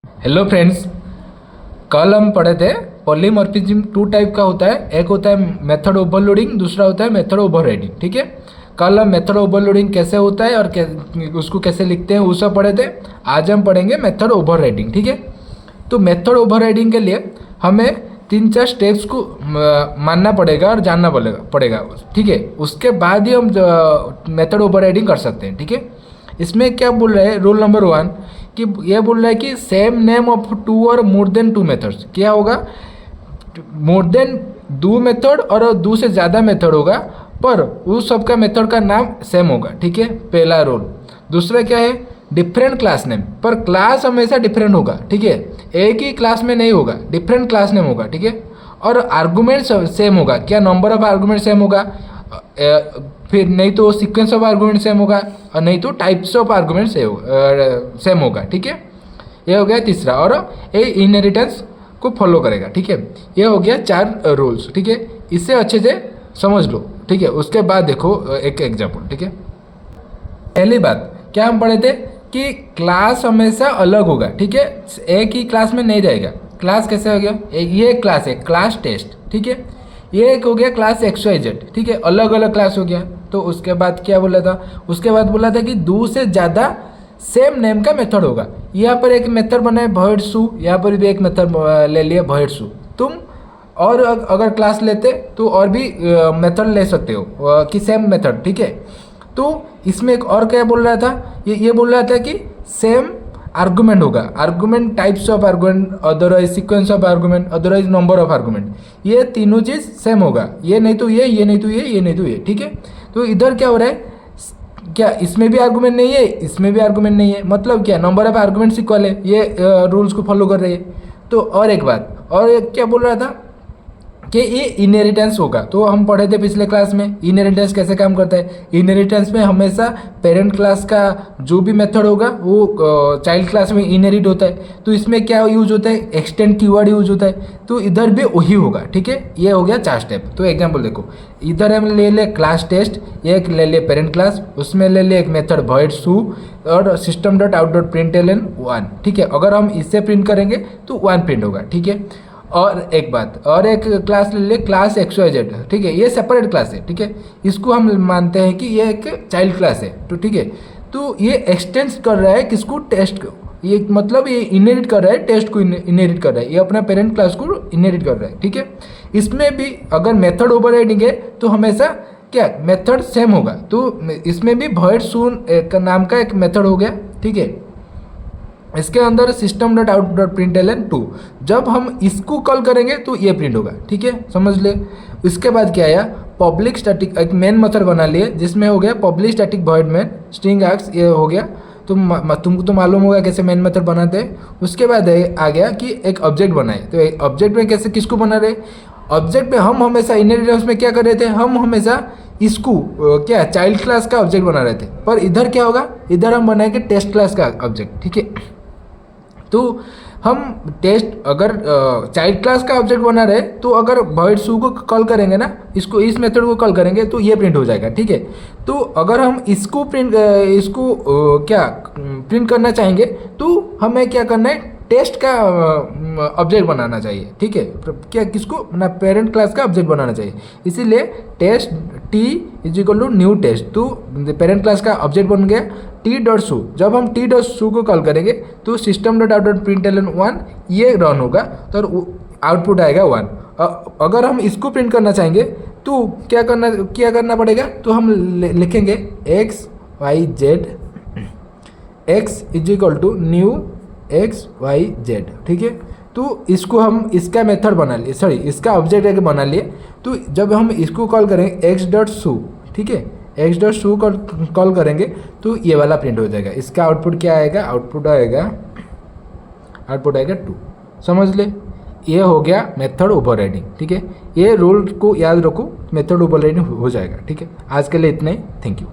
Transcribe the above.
Hello friends, कल हम पढ़े थे पॉलीमॉर्फिज्म टू टाइप का होता है। एक होता है मेथड ओवरलोडिंग, दूसरा होता है मेथड ओवरराइडिंग। ठीक है, कल हम मेथड ओवरलोडिंग कैसे होता है और उसको कैसे लिखते हैं वो सब पढ़े थे। आज हम पढ़ेंगे मेथड ओवरराइडिंग। ठीक है, तो मेथड ओवरराइडिंग के लिए हमें 3-4 स्टेप्स को मानना पड़ेगा और जानना पड़ेगा। ठीक है, उसके बाद ही हम मेथड ओवरराइडिंग कर सकते हैं। ठीक है, इसमें क्या बोल रहे हैं, रूल नंबर 1 कि ये बोल रहा है कि सेम नेम ऑफ 2 और मोर देन 2 मेथड्स। क्या होगा, मोर देन 2 मेथड और 2 से ज़्यादा मेथड होगा पर उस सबका मेथड का नाम सेम होगा। ठीक है, पहला रूल। दूसरा क्या है, डिफरेंट क्लास नेम, पर क्लास हमेशा डिफरेंट होगा। ठीक है, एक ही क्लास में नहीं होगा, डिफरेंट क्लास नेम होगा। ठीक है, और आर्गूमेंट सेम होगा। क्या नंबर ऑफ आर्गूमेंट सेम होगा, फिर नहीं तो सीक्वेंस ऑफ आर्गूमेंट सेम होगा और नहीं तो टाइप्स ऑफ आर्गूमेंट सेम होगा। ठीक है, ये हो गया तीसरा। और ये इनहेरिटेंस को फॉलो करेगा। ठीक है, ये हो गया 4 रूल्स। ठीक है, इससे अच्छे से समझ लो। ठीक है, उसके बाद देखो एक एग्जाम्पल। ठीक है, पहली बात क्या हम पढ़े थे कि क्लास हमेशा अलग होगा। ठीक है, एक ही क्लास में नहीं रहेगा। क्लास कैसे हो गया, ये क्लास है क्लास टेस्ट। ठीक है, ये एक हो गया क्लास XYZ। ठीक है, अलग अलग क्लास हो गया। तो उसके बाद क्या बोला था, उसके बाद बोला था कि 2 से ज़्यादा सेम नेम का मेथड होगा। यहाँ पर एक मेथड बना है void shoe, यहाँ पर भी एक मेथड ले लिया void shoe। तुम और अगर क्लास लेते तो और भी मेथड ले सकते हो कि सेम मेथड। ठीक है, तो इसमें एक और क्या बोल रहा था, ये बोल रहा था कि सेम आर्गूमेंट होगा। Argument, types of argument, otherwise sequence of argument, otherwise number of argument, ये तीनों चीज़ सेम होगा। ये नहीं तो ये नहीं तो ये नहीं तो ये। ठीक है, तो इधर क्या हो रहा है, क्या इसमें भी आर्गूमेंट नहीं है, इसमें भी आर्गूमेंट नहीं है, मतलब क्या नंबर ऑफ आर्गूमेंट्स इक्वल है। ये रूल्स को फॉलो कर रही है। तो और एक बात, और एक क्या बोल रहा था कि ये इनहेरिटेंस होगा। तो हम पढ़े थे पिछले क्लास में इनहेरिटेंस कैसे काम करता है। इनहेरिटेंस में हमेशा पेरेंट क्लास का जो भी मेथड होगा वो चाइल्ड क्लास में इनहेरिट होता है। तो इसमें क्या यूज होता है, एक्सटेंड कीवर्ड यूज होता है। तो इधर भी वही होगा। ठीक है, ये हो गया 4 स्टेप। तो एग्जाम्पल देखो, इधर हम ले ले क्लास टेस्ट, एक ले ले पेरेंट क्लास, उसमें ले ले एक मेथड void shoe और system dot out dot println 1। ठीक है, अगर हम इससे प्रिंट करेंगे तो 1 प्रिंट होगा। ठीक है, और एक बात, और एक क्लास ले ले क्लास XYZ। ठीक है, ये सेपरेट क्लास है। ठीक है, इसको हम मानते हैं कि ये एक चाइल्ड क्लास है। तो ठीक है, तो ये एक्सटेंस कर रहा है किसको, टेस्ट को। ये मतलब ये इनहेरिट कर रहा है, टेस्ट को इनहेरिट कर रहा है, ये अपना पेरेंट क्लास को इनहेरिट कर रहा है। ठीक है, इसमें भी अगर मेथड ओवरराइडिंग है तो हमेशा क्या मेथड सेम होगा। तो इसमें भी void shoe का नाम का एक मेथड हो गया। ठीक है, इसके अंदर system dot out dot println 2, जब हम इसको कॉल करेंगे तो ये प्रिंट होगा। ठीक है, समझ ले। इसके बाद क्या आया, पब्लिक स्टैटिक, एक मेन मेथड बना लिए जिसमें हो गया public static void main string arcs, ये हो गया। तुमको तो मालूम होगा कैसे मेन मेथड बनाते हैं। उसके बाद आ गया कि एक ऑब्जेक्ट बनाए। तो एक ऑब्जेक्ट में कैसे किसको बना रहे, ऑब्जेक्ट में हम हमेशा इनहेरिटेंस में क्या कर रहे थे, हम हमेशा इसको क्या चाइल्ड क्लास का ऑब्जेक्ट बना रहे थे। पर इधर क्या होगा, इधर हम बनाएंगे टेस्ट क्लास का ऑब्जेक्ट। ठीक है, तो हम टेस्ट अगर चाइल्ड क्लास का ऑब्जेक्ट बना रहे तो अगर void shoe को कॉल करेंगे ना, इसको इस मेथड को कॉल करेंगे तो ये प्रिंट हो जाएगा। ठीक है, तो अगर हम इसको क्या प्रिंट करना चाहेंगे तो हमें क्या करना है, टेस्ट का ऑब्जेक्ट बनाना चाहिए। ठीक है, क्या किसको ना पेरेंट क्लास का ऑब्जेक्ट बनाना चाहिए। इसीलिए test T is equal to new test, तो पेरेंट क्लास का ऑब्जेक्ट बन गया टी डॉट शू। जब हम टी डॉट शू को कॉल करेंगे तो system dot out dot println 1 ये रन होगा तो आउटपुट आएगा 1। अगर हम इसको प्रिंट करना चाहेंगे तो क्या करना पड़ेगा, तो हम लिखेंगे XYZ, x is equal to new XYZ। ठीक है, तो इसको हम इसका मेथड बना लिए, सॉरी इसका ऑब्जेक्ट बना लिए। तो जब हम इसको कॉल करेंगे x डॉट शू, ठीक है, x डॉट शू कॉल करेंगे तो ये वाला प्रिंट हो जाएगा। इसका आउटपुट क्या आएगा, आउटपुट आएगा 2। समझ ले, ये हो गया मेथड ओवरराइडिंग। ठीक है, ये रूल को याद रखो, मेथड ओवरराइडिंग हो जाएगा। ठीक है, आज के लिए इतना ही, थैंक यू।